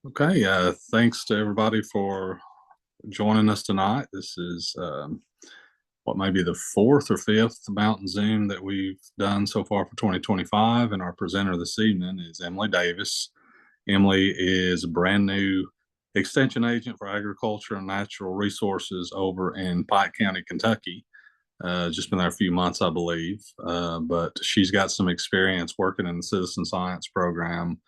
Okay, thanks to everybody for joining us tonight. This is what may be the fourth or fifth Mountain Zoom that we've done so far for 2025. And our presenter this evening is Emily Davis. Emily is a brand new extension agent for agriculture and natural resources over in Pike County, Kentucky. Just been there a few months, I believe, but she's got some experience working in the citizen science program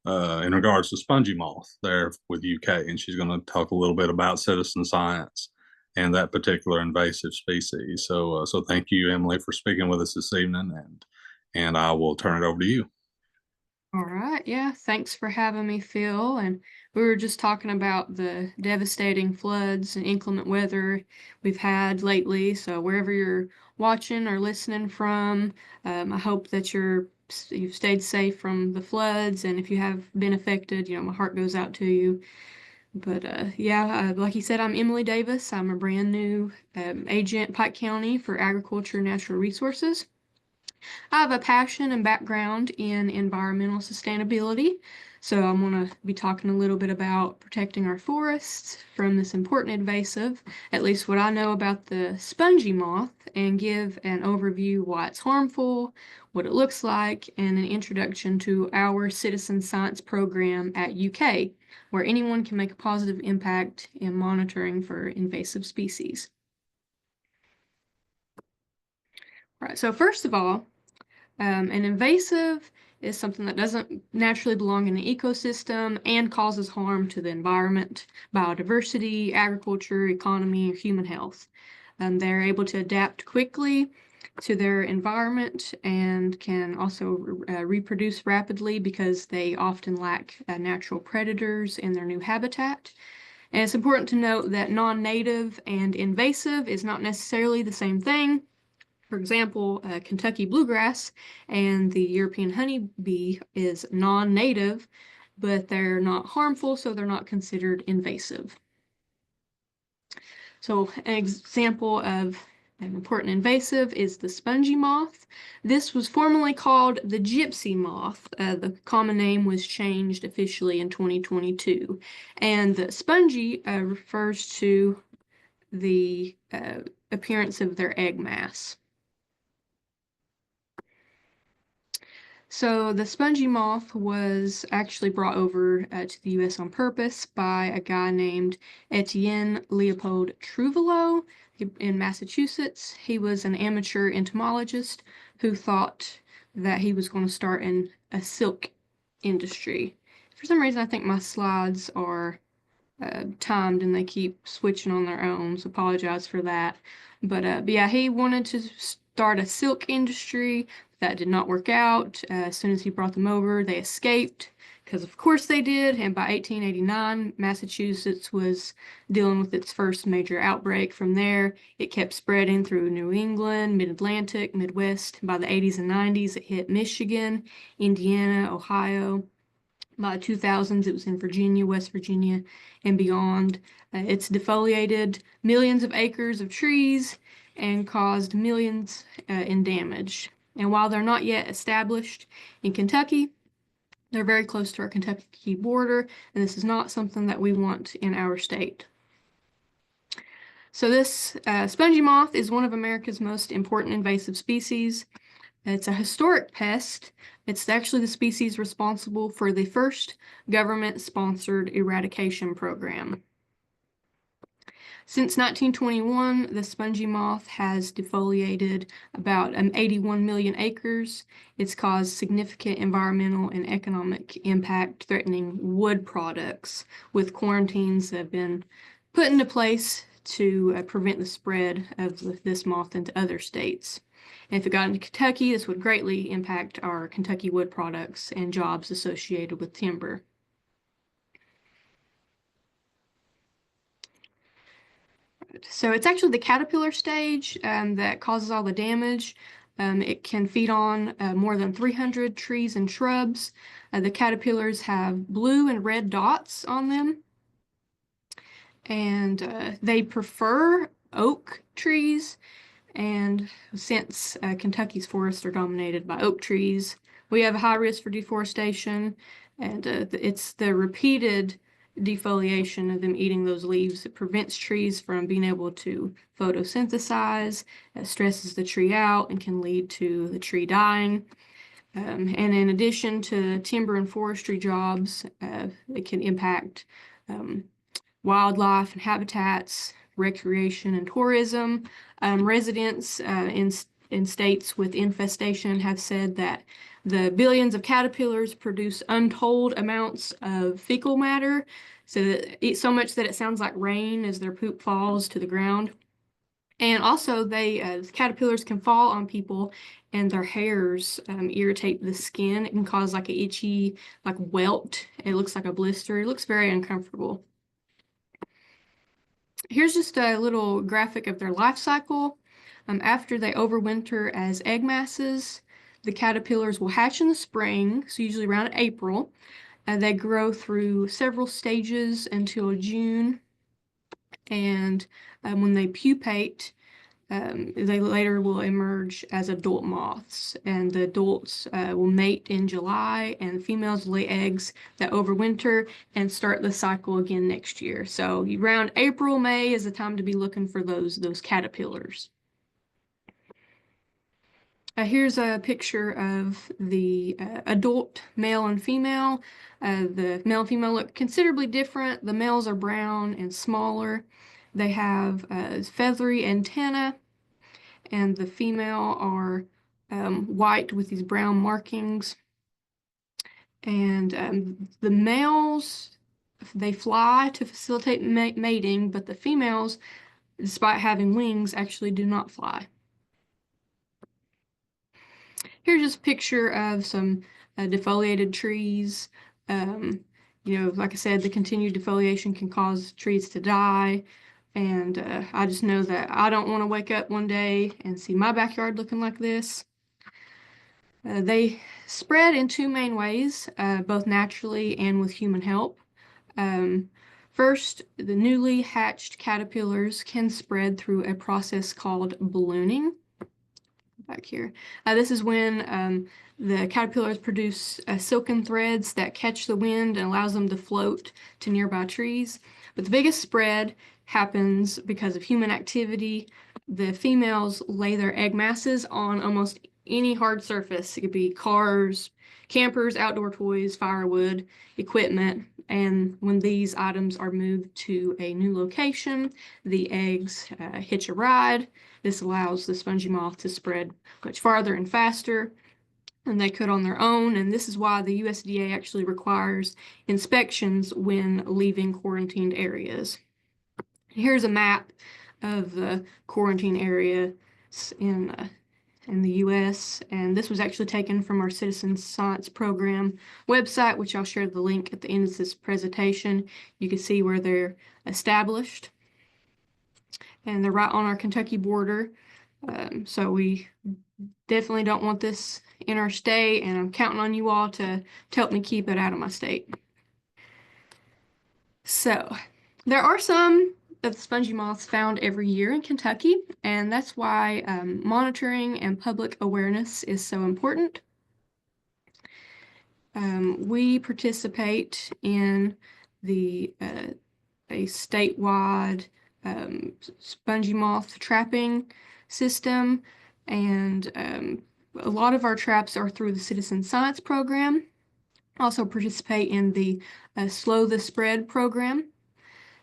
in regards to Spongy Moth there with UK, and she's going to talk a little bit about citizen science and that particular invasive species. So thank you, Emily, for speaking with us this evening, and I will turn it over to you. All right, yeah, thanks for having me, Phil. And we were just talking about the devastating floods and inclement weather we've had lately. So wherever you're watching or listening from, I hope that you've stayed safe from the floods. And if you have been affected, my heart goes out to you. But yeah, like you said, I'm Emily Davis. I'm a brand new agent, Pike County for Agriculture and Natural Resources. I have a passion and background in environmental sustainability, so I'm going to be talking a little bit about protecting our forests from this important invasive, at least what I know about the spongy moth, and give an overview why it's harmful, what it looks like, and an introduction to our citizen science program at UK, where anyone can make a positive impact in monitoring for invasive species. All right, so first of all, an invasive is something that doesn't naturally belong in the ecosystem and causes harm to the environment, biodiversity, agriculture, economy, or human health. They're able to adapt quickly to their environment and can also reproduce rapidly because they often lack natural predators in their new habitat. And it's important to note that non-native and invasive is not necessarily the same thing. For example, Kentucky bluegrass and the European honeybee is non-native, but they're not harmful, so they're not considered invasive. So an example of an important invasive is the spongy moth. This was formerly called the gypsy moth. The common name was changed officially in 2022. And the spongy refers to the appearance of their egg mass. So the spongy moth was actually brought over to the U.S. on purpose by a guy named Etienne Leopold Trouvelot in Massachusetts. He was an amateur entomologist who thought that he was going to start a silk industry. For some reason, I think my slides are timed and they keep switching on their own, so apologize for that. But yeah, he wanted to start a silk industry. That did not work out. As soon as he brought them over, they escaped because, of course, they did. And by 1889, Massachusetts was dealing with its first major outbreak. From there, it kept spreading through New England, Mid-Atlantic, Midwest. By the 80s and 90s, it hit Michigan, Indiana, Ohio. By 2000s, it was in Virginia, West Virginia, and beyond. It's defoliated millions of acres of trees and caused millions in damage. And while they're not yet established in Kentucky, they're very close to our Kentucky border, and this is not something that we want in our state. So this spongy moth is one of America's most important invasive species. It's a historic pest. It's actually the species responsible for the first government-sponsored eradication program. Since 1921, the spongy moth has defoliated about 81 million acres. It's caused significant environmental and economic impact, threatening wood products, with quarantines that have been put into place to prevent the spread of this moth into other states. And if it got into Kentucky, this would greatly impact our Kentucky wood products and jobs associated with timber. So it's actually the caterpillar stage that causes all the damage. It can feed on more than 300 trees and shrubs. The caterpillars have blue and red dots on them, and they prefer oak trees. And since Kentucky's forests are dominated by oak trees, we have a high risk for deforestation, and it's the repeated defoliation of them eating those leaves. It prevents trees from being able to photosynthesize, stresses the tree out, and can lead to the tree dying. And in addition to timber and forestry jobs, it can impact wildlife and habitats, recreation and tourism. Residents in states with infestation have said that the billions of caterpillars produce untold amounts of fecal matter, so much that it sounds like rain as their poop falls to the ground. And also, caterpillars can fall on people, and their hairs irritate the skin. It can cause like an itchy, like welt. It looks like a blister. It looks very uncomfortable. Here's just a little graphic of their life cycle. After they overwinter as egg masses, the caterpillars will hatch in the spring, so usually around April. They grow through several stages until June, and when they pupate, they later will emerge as adult moths, and the adults will mate in July, and females lay eggs that overwinter and start the cycle again next year. So around April, May is the time to be looking for those caterpillars. Here's a picture of the adult male and female. The male and female look considerably different. The males are brown and smaller. They have feathery antennae, and the female are white with these brown markings. And the males, they fly to facilitate mating, but the females, despite having wings, actually do not fly. Here's just a picture of some defoliated trees. Like I said, the continued defoliation can cause trees to die. And I just know that I don't want to wake up one day and see my backyard looking like this. They spread in two main ways, both naturally and with human help. First, the newly hatched caterpillars can spread through a process called ballooning. Back here. This is when the caterpillars produce silken threads that catch the wind and allows them to float to nearby trees. But the biggest spread happens because of human activity. The females lay their egg masses on almost any hard surface. It could be cars, campers, outdoor toys, firewood, equipment. And when these items are moved to a new location, the eggs hitch a ride. This allows the spongy moth to spread much farther and faster than they could on their own, and this is why the USDA actually requires inspections when leaving quarantined areas. Here's a map of the quarantine areas in the U.S., and this was actually taken from our Citizen Science Program website, which I'll share the link at the end of this presentation. You can see where they're established, and they're right on our Kentucky border. So we definitely don't want this in our state, and I'm counting on you all to help me keep it out of my state. So there are some of the spongy moths found every year in Kentucky, and that's why monitoring and public awareness is so important. We participate in a statewide spongy moth trapping system, and a lot of our traps are through the Citizen Science Program. Also participate in the Slow the Spread program.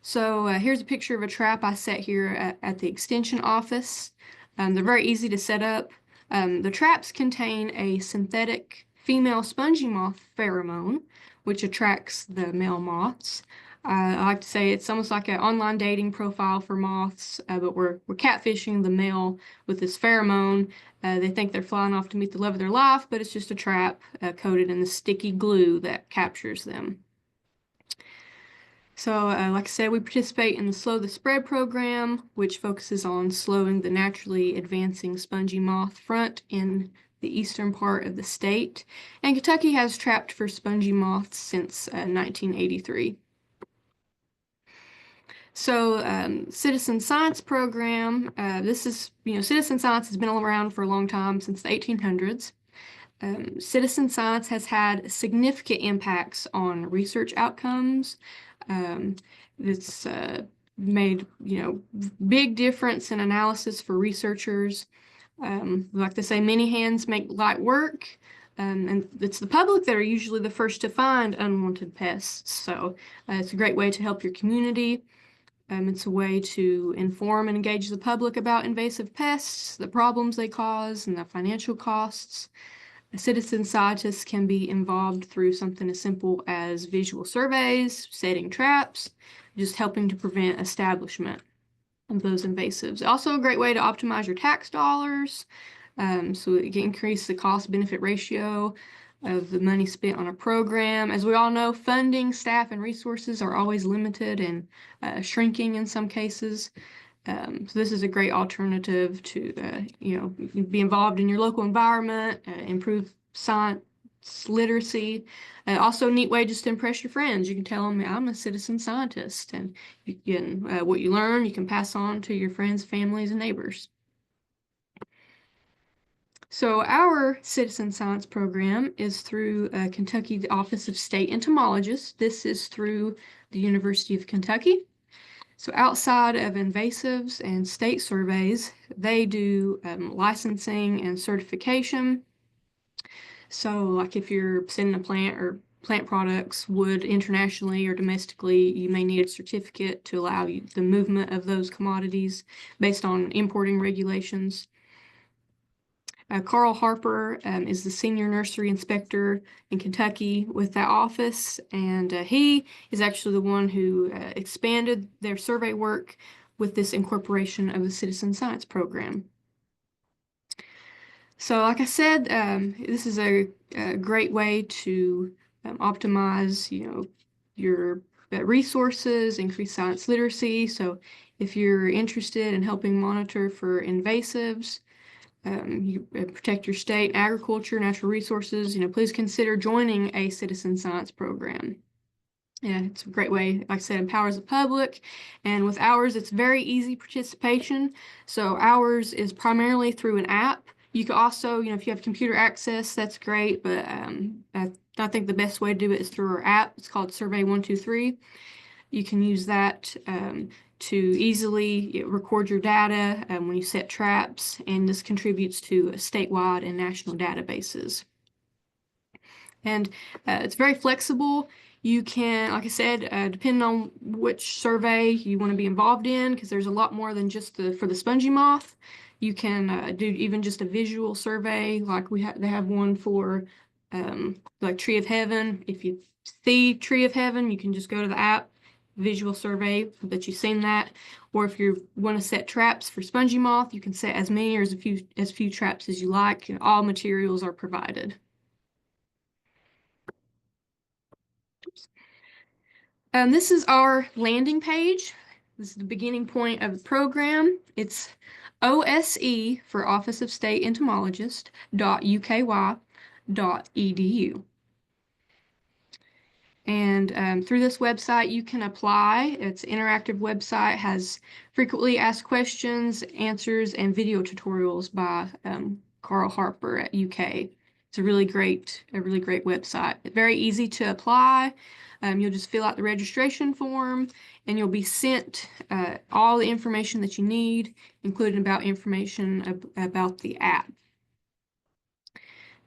So here's a picture of a trap I set here at the Extension office. They're very easy to set up. The traps contain a synthetic female spongy moth pheromone, which attracts the male moths. I like to say it's almost like an online dating profile for moths, but we're catfishing the male with this pheromone. They think they're flying off to meet the love of their life, but it's just a trap coated in the sticky glue that captures them. So, like I said, we participate in the Slow the Spread program, which focuses on slowing the naturally advancing spongy moth front in the eastern part of the state. And Kentucky has trapped for spongy moths since 1983. So, Citizen Science Program, Citizen Science has been around for a long time, since the 1800s. Citizen Science has had significant impacts on research outcomes. It's made, big difference in analysis for researchers. Like they say, many hands make light work. And it's the public that are usually the first to find unwanted pests. So it's a great way to help your community. It's a way to inform and engage the public about invasive pests, the problems they cause, and the financial costs. Citizen scientists can be involved through something as simple as visual surveys, setting traps, just helping to prevent establishment of those invasives. Also a great way to optimize your tax dollars, so it can increase the cost-benefit ratio of the money spent on a program. As we all know, funding, staff, and resources are always limited and shrinking in some cases. So this is a great alternative to, be involved in your local environment, improve science literacy. Also a neat way just to impress your friends. You can tell them, I'm a citizen scientist, and you can, what you learn, you can pass on to your friends, families, and neighbors. So our citizen science program is through Kentucky Office of State Entomologists. This is through the University of Kentucky. So outside of invasives and state surveys, they do licensing and certification. So like if you're sending a plant or plant products wood internationally or domestically, you may need a certificate to allow you the movement of those commodities based on importing regulations. Carl Harper is the senior nursery inspector in Kentucky with that office, and he is actually the one who expanded their survey work with this incorporation of the citizen science program. So like I said, this is a great way to optimize, your resources, increase science literacy. So if you're interested in helping monitor for invasives, you protect your state agriculture, natural resources, please consider joining a citizen science program. Yeah, it's a great way, like I said, empowers the public. And with ours, it's very easy participation. So ours is primarily through an app. You can also, if you have computer access, that's great. But I think the best way to do it is through our app. It's called Survey 123. You can use that to easily record your data when you set traps, and this contributes to statewide and national databases. And it's very flexible. You can, like I said, depending on which survey you want to be involved in, because there's a lot more than just for the spongy moth. You can do even just a visual survey, like they have one for like Tree of Heaven. If you see Tree of Heaven, you can just go to the app, visual survey that you've seen that. Or if you want to set traps for spongy moth, you can set as many or as few traps as you like. All materials are provided. This is our landing page. This is the beginning point of the program. It's OSE for Office of State Entomologist .uky.edu. And through this website, you can apply. It's an interactive website, has frequently asked questions, answers, and video tutorials by Carl Harper at UK. It's a really great website. Very easy to apply. You'll just fill out the registration form, and you'll be sent all the information that you need, including information about the app.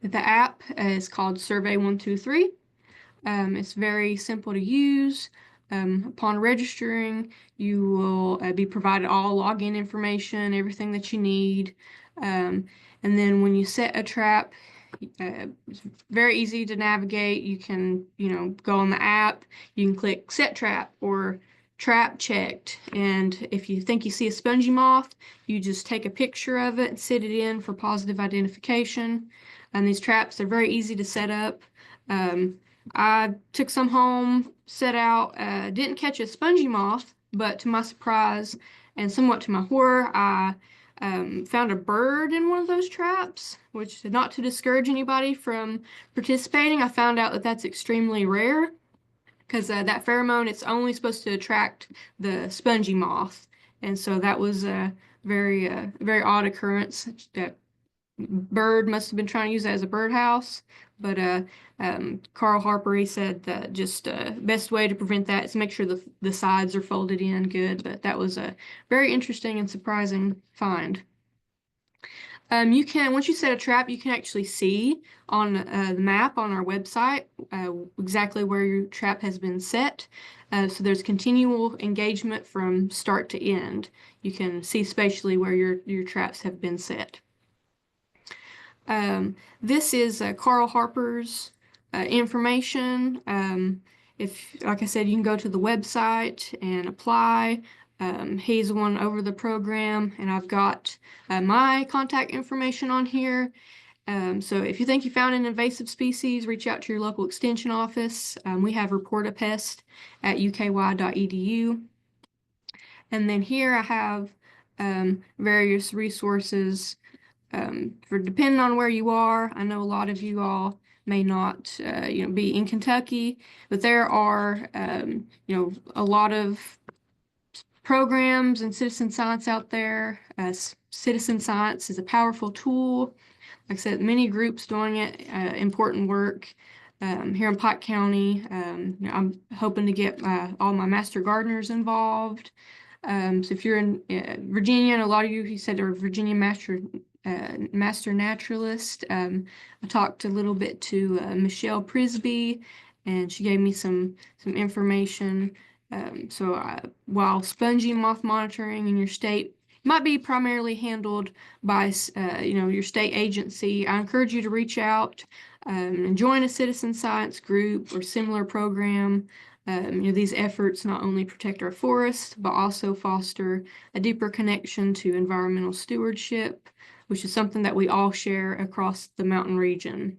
The app is called Survey 123. It's very simple to use. Upon registering, you will be provided all login information, everything that you need. And then when you set a trap, it's very easy to navigate. You can, go on the app, you can click set trap or trap checked. And if you think you see a spongy moth, you just take a picture of it and sit it in for positive identification. And these traps are very easy to set up. I took some home, set out, didn't catch a spongy moth, but to my surprise and somewhat to my horror, I found a bird in one of those traps, which, not to discourage anybody from participating, I found out that that's extremely rare because that pheromone, it's only supposed to attract the spongy moth. And so that was a very odd occurrence that bird must have been trying to use it as a birdhouse. But Carl Harper, he said that just best way to prevent that is make sure the sides are folded in good. But that was a very interesting and surprising find. You can, once you set a trap, you can actually see on the map on our website exactly where your trap has been set. So there's continual engagement from start to end. You can see spatially where your traps have been set. This is Carl Harper's information. If, like I said, you can go to the website and apply. He's the one over the program, and I've got my contact information on here. So if you think you found an invasive species, reach out to your local extension office. We have Report a Pest at uky.edu. And then here I have various resources for depending on where you are. I know a lot of you all may not, be in Kentucky, but there are, a lot of programs and citizen science out there. Citizen science is a powerful tool. Like I said, many groups doing it, important work. Here in Pike County, I'm hoping to get all my master gardeners involved. So if you're in Virginia, and a lot of you said are Virginia master naturalist. I talked a little bit to Michelle Prisby, and she gave me some information. While spongy moth monitoring in your state might be primarily handled by your state agency, I encourage you to reach out and join a citizen science group or similar program. These efforts not only protect our forests, but also foster a deeper connection to environmental stewardship, which is something that we all share across the mountain region.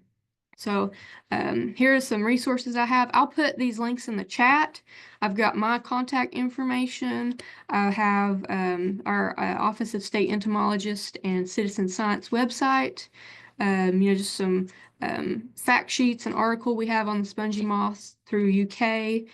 So here are some resources I have. I'll put these links in the chat. I've got my contact information. I have our Office of State Entomologist and Citizen Science website. Just some fact sheets and article we have on the spongy moths through UK.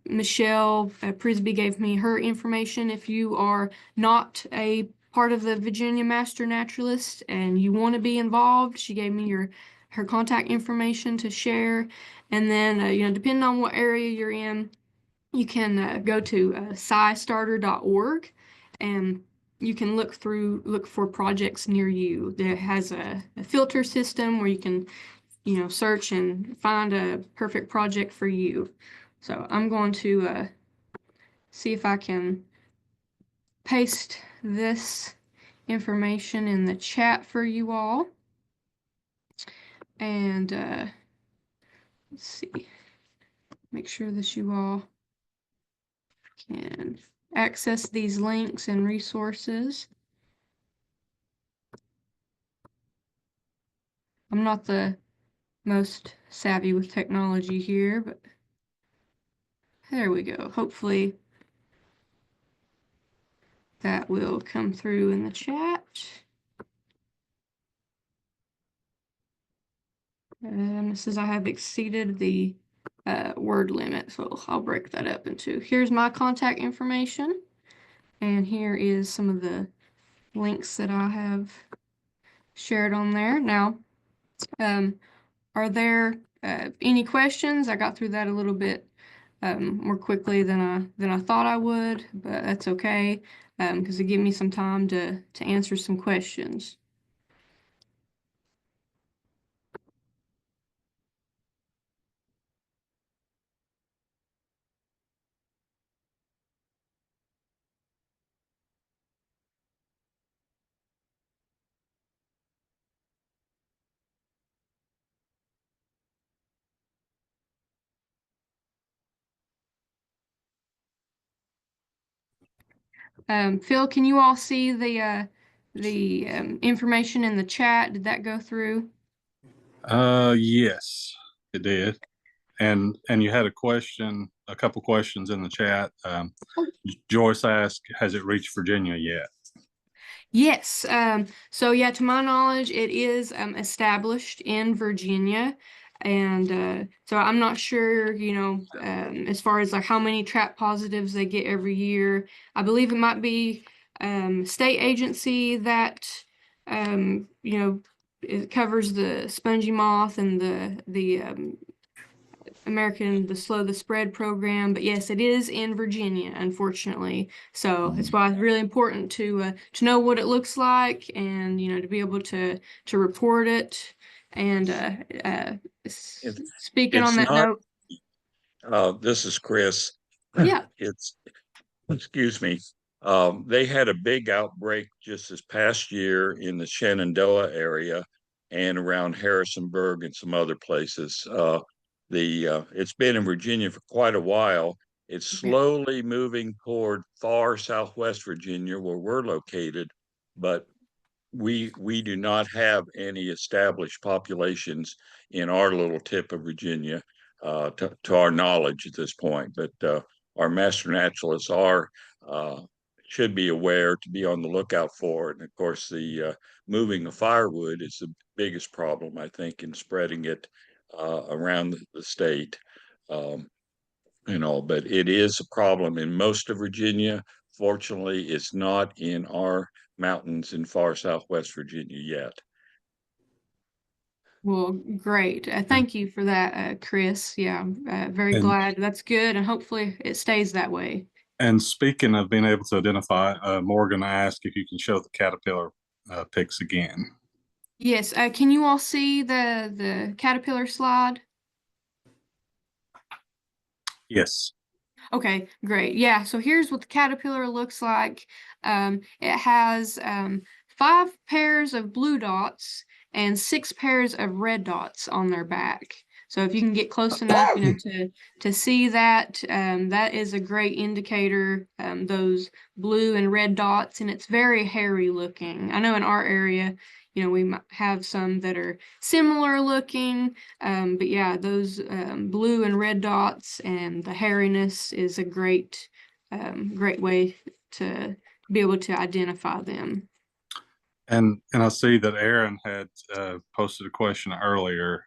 Michelle Prisby gave me her information. If you are not a part of the Virginia Master Naturalist and you want to be involved, she gave me her contact information to share. And then, depending on what area you're in, you can go to scistarter.org and you can look for projects near you. That has a filter system where you can, search and find a perfect project for you. So I'm going to see if I can paste this information in the chat for you all. And let's see, make sure that you all can access these links and resources. I'm not the most savvy with technology here, but there we go. Hopefully that will come through in the chat. And it says I have exceeded the word limit, so I'll break that up into, here's my contact information, and here is some of the links that I have shared on there. Now, are there any questions? I got through that a little bit more quickly than I thought I would, but that's okay because it gave me some time to answer some questions. Phil, can you all see the information in the chat? Did that go through? Yes, it did. And you had a couple questions in the chat. Joyce asked, has it reached Virginia yet? Yes. So yeah, to my knowledge, it is established in Virginia. And so I'm not sure, as far as like how many trap positives they get every year. I believe it might be state agency that You know, it covers the spongy moth and the American the Slow the Spread program. But yes, it is in Virginia, unfortunately. So it's why it's really important to know what it looks like, and to be able to report it. And It, speaking on it's that not, note, this is Chris. yeah. It's, excuse me. They had a big outbreak just this past year in the Shenandoah area and around Harrisonburg and some other places. It's been in Virginia for quite a while. It's Okay. slowly moving toward far southwest Virginia, where we're located, but we do not have any established populations in our little tip of Virginia, to our knowledge at this point. But our master naturalists are should be aware to be on the lookout for it. And of course, the moving of firewood is the biggest problem, I think, in spreading it around the state. Um, but it is a problem in most of Virginia. Fortunately, it's not in our mountains in far southwest Virginia yet. Well, great. And, Thank you for that, Chris. Yeah, I'm very and glad. That's good, and hopefully it stays that way. and speaking of being able to identify, Morgan asked if you can show the caterpillar pics again. Yes. Can you all see the caterpillar slide? Yes. Okay, great. Yeah, so here's what the caterpillar looks like. It has 5 pairs of blue dots and 6 pairs of red dots on their back. So if you can get close enough, to see that, that is a great indicator, those blue and red dots, and it's very hairy looking. I know in our area, we might have some that are similar looking, but yeah, those blue and red dots and the hairiness is a great way to be able to identify them. And I see that Aaron had posted a question earlier.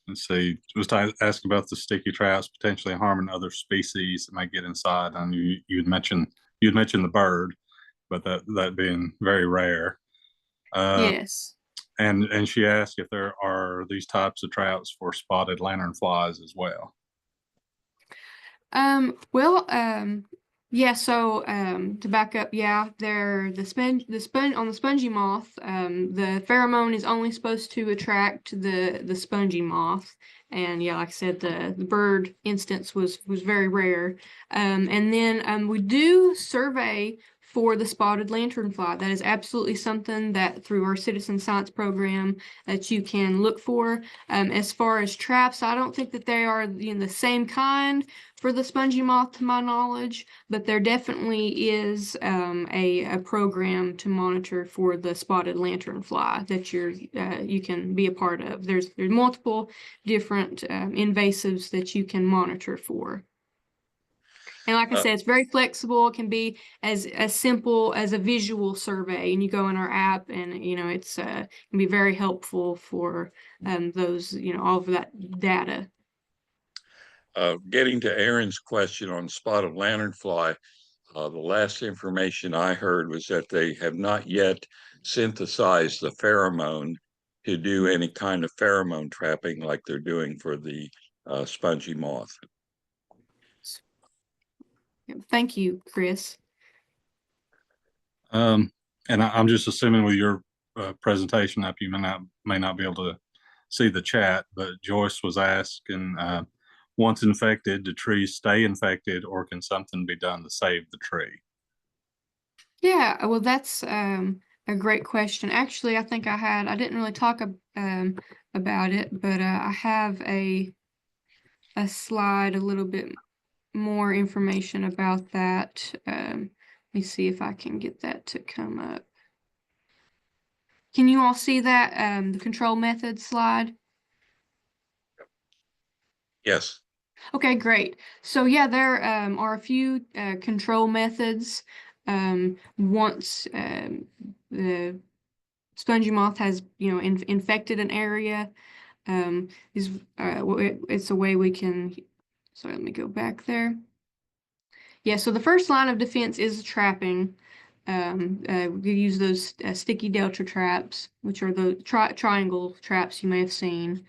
Let's see, was asking about the sticky traps potentially harming other species that might get inside. And you had mentioned the bird, but that being very rare. Uh, Yes. and she asked if there are these types of traps for spotted lanternflies as well. Well, yeah, so to back up, yeah, they're the sponge on the spongy moth, the pheromone is only supposed to attract the spongy moth. And yeah, like I said, the bird instance was very rare. And then we do survey for the spotted lanternfly. That is absolutely something that through our citizen science program that you can look for. As far as traps, I don't think that they are the same kind for the spongy moth to my knowledge, but there definitely is a program to monitor for the spotted lanternfly that you can be a part of. There's multiple different invasives that you can monitor for. And like I Uh, said, it's very flexible. It can be as simple as a visual survey, and you go in our app, and it's can be very helpful for those all of that data. Getting to Aaron's question on spotted lanternfly, the last information I heard was that they have not yet synthesized the pheromone to do any kind of pheromone trapping like they're doing for the spongy moth. Thank you, Chris. Um, and I'm just assuming with your presentation up, you may not be able to see the chat, but Joyce was asking, once infected, do trees stay infected, or can something be done to save the tree? Yeah, well, that's a great question. Actually, I think I didn't really talk about it, but I have a slide, a little bit more information about that. Let me see if I can get that to come up. Can you all see that, the control method slide? Yes. Okay, great. So yeah, there are a few control methods. Once the spongy moth has infected an area, is it's a way we can. Sorry, let me go back there. Yeah, so the first line of defense is trapping. We use those sticky delta traps, which are the triangle traps you may have seen.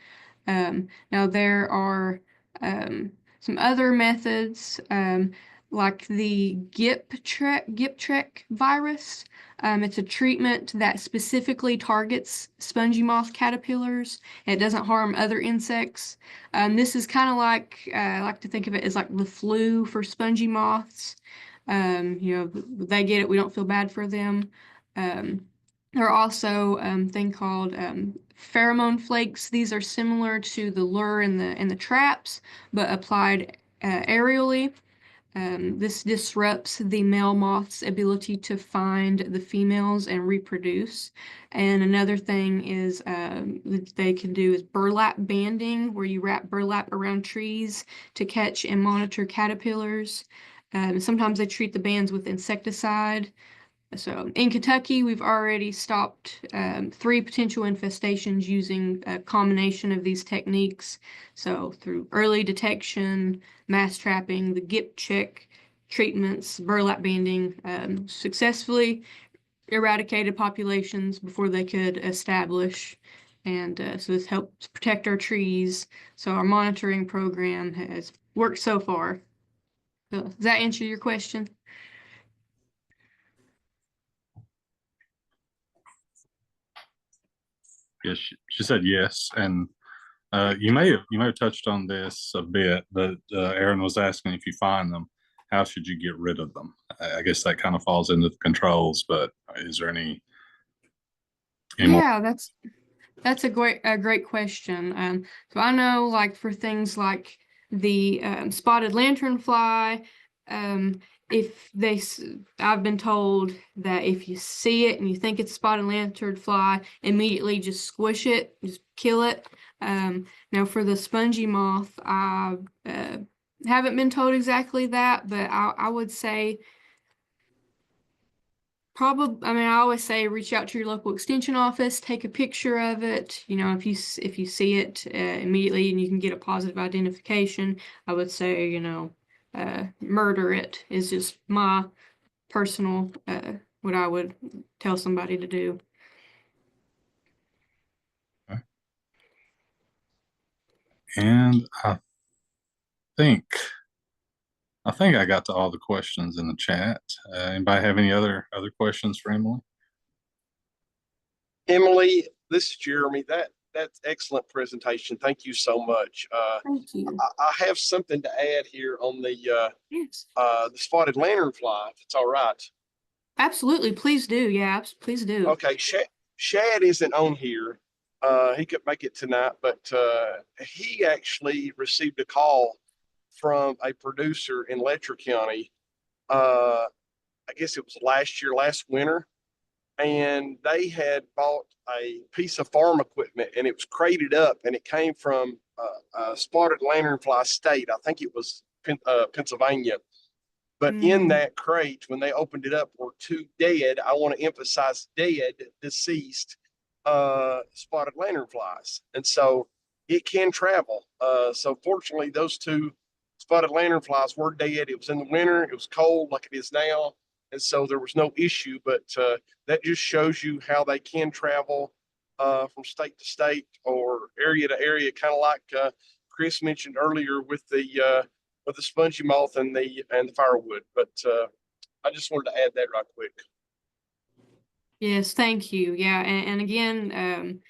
Now there are some other methods, like the Giptrek virus. It's a treatment that specifically targets spongy moth caterpillars. And it doesn't harm other insects. This is kind of like, I like to think of it as like the flu for spongy moths. They get it, we don't feel bad for them. There are also thing called pheromone flakes. These are similar to the lure and the traps, but applied aerially. This disrupts the male moth's ability to find the females and reproduce. And another thing is that they can do is burlap banding, where you wrap burlap around trees to catch and monitor caterpillars. Sometimes they treat the bands with insecticide. So in Kentucky, we've already stopped 3 potential infestations using a combination of these techniques. So through early detection, mass trapping, the GIP check treatments, burlap banding, successfully eradicated populations before they could establish. And so this helps protect our trees. So our monitoring program has worked so far. So does that answer your question? Yes, she said yes, and you may have touched on this a bit, but Aaron was asking if you find them, how should you get rid of them? I guess that kind of falls into the controls, but is there any more? Yeah, that's a great question. So I know, like for things like the spotted lanternfly, um, if they, I've been told that if you see it and you think it's a spotted lanternfly, immediately just squish it, just kill it. Now for the spongy moth, I haven't been told exactly that, but I would say probably, I mean, I always say reach out to your local extension office, take a picture of it. You know, if you see it immediately and you can get a positive identification, I would say, murder it is just my personal what I would tell somebody to do. And think I think I got to all the questions in the chat. Anybody have any other questions for Emily? Emily, this is Jeremy. That's excellent presentation. Thank you so much. Thank you. I have something to add here on Yes. the spotted lanternfly, if it's all right. Absolutely. Please do. Yeah, please do. Okay, Shad isn't on here. He could make it tonight, but he actually received a call from a producer in Letcher County. I guess it was last winter, and they had bought a piece of farm equipment, and it was crated up, and it came from spotted lanternfly state. I think it was Pennsylvania. But in that crate, when they opened it up, were 2 dead. I want to emphasize dead, deceased spotted lanternflies, and so it can travel. So fortunately, those 2 spotted lanternflies were dead. It was in the winter. It was cold, like it is now, and so there was no issue. But that just shows you how they can travel from state to state or area to area, kind of like Chris mentioned earlier with the spongy moth and the firewood. But I just wanted to add that right quick. Yes, thank you. Yeah, and again,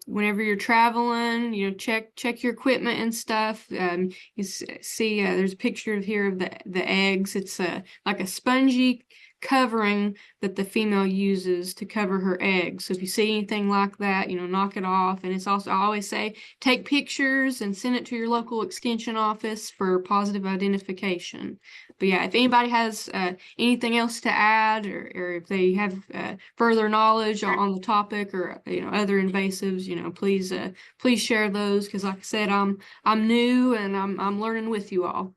whenever you're traveling, check your equipment and stuff. You see, there's a picture here of the eggs. It's like a spongy covering that the female uses to cover her eggs. So if you see anything like that, knock it off. And it's also, I always say, take pictures and send it to your local extension office for positive identification. But yeah, if anybody has anything else to add, or if they have further knowledge on the topic, or other invasives, please share those, because like I said, I'm new and I'm learning with you all.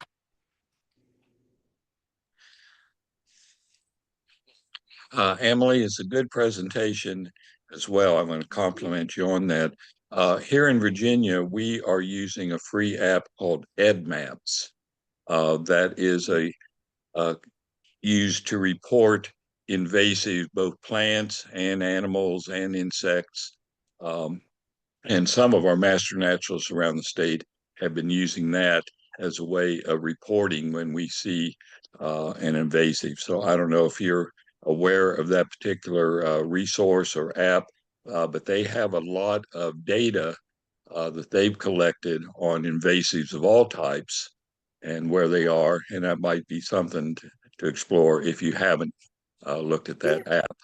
Emily, it's a good presentation as well. I'm going to compliment you on that. Here in Virginia, we are using a free app called EdMaps that is used to report invasive, both plants and animals and insects. And some of our master naturalists around the state have been using that as a way of reporting when we see an invasive. So I don't know if you're aware of that particular resource or app, but they have a lot of data that they've collected on invasives of all types and where they are, and that might be something to explore if you haven't looked at that app.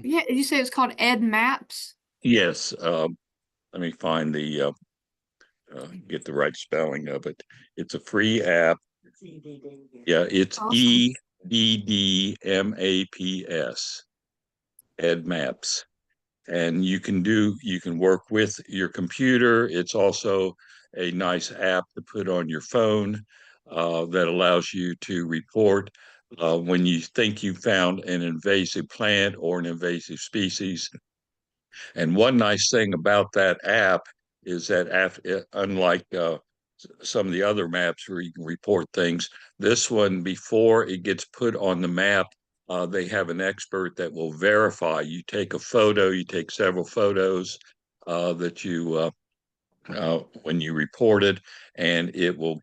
Yeah, you say it's called Ed Maps? Yes, let me find the get the right spelling of it. It's a free app. Yeah, it's Awesome. EDDMAPS, Ed Maps. And you can work with your computer. It's also a nice app to put on your phone that allows you to report when you think you found an invasive plant or an invasive species. And one nice thing about that app is that unlike some of the other maps where you can report things, this one, before it gets put on the map, they have an expert that will verify. You take a photo, you take several photos that you when you report it, and it will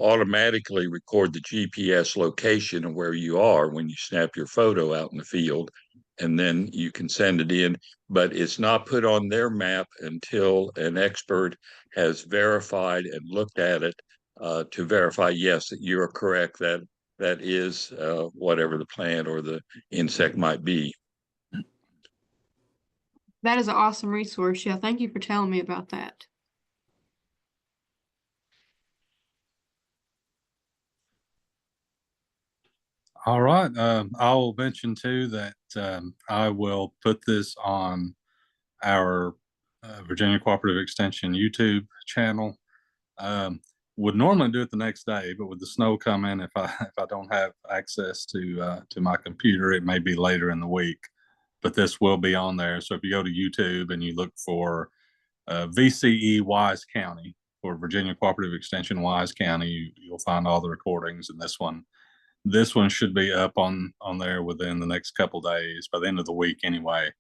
automatically record the GPS location of where you are when you snap your photo out in the field, and then you can send it in. But it's not put on their map until an expert has verified and looked at it to verify, yes, that you are correct, that that is whatever the plant or the insect might be. That is an awesome resource. Yeah, thank you for telling me about that. All right. I'll mention too that I will put this on our Virginia Cooperative Extension YouTube channel. Would normally do it the next day, but with the snow coming, if I don't have access to my computer, it may be later in the week. But this will be on there. So if you go to YouTube and you look for VCE Wise County, or Virginia Cooperative Extension Wise County, you'll find all the recordings. And this one should be up on there within the next couple days, by the end of the week anyway.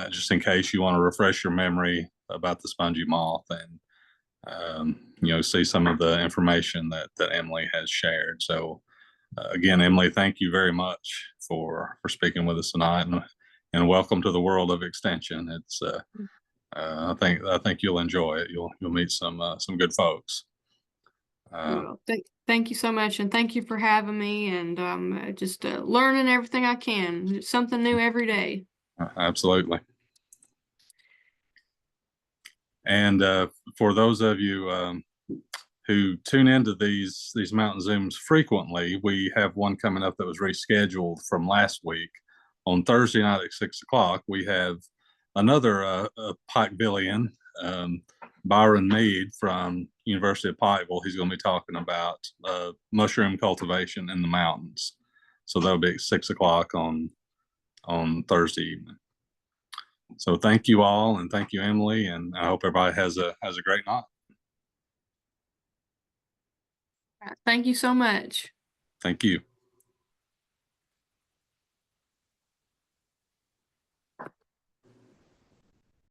Just in case you want to refresh your memory about the spongy moth and see some of the information that Emily has shared. So again, Emily, thank you very much for speaking with us tonight, and welcome to the world of extension. It's I think you'll enjoy it. You'll meet some good folks. Well, thank you so much, and thank you for having me, and just learning everything I can. It's something new every day. Absolutely. And for those of you who tune into these Mountain Zooms frequently, we have one coming up that was rescheduled from last week. On Thursday night at 6 o'clock, we have another Pike Billion, Byron Mead from University of Pikeville. He's going to be talking about mushroom cultivation in the mountains. So that'll be at 6 o'clock on Thursday evening. So thank you all, and thank you, Emily, and I hope everybody has a great night. Thank you so much. Thank you.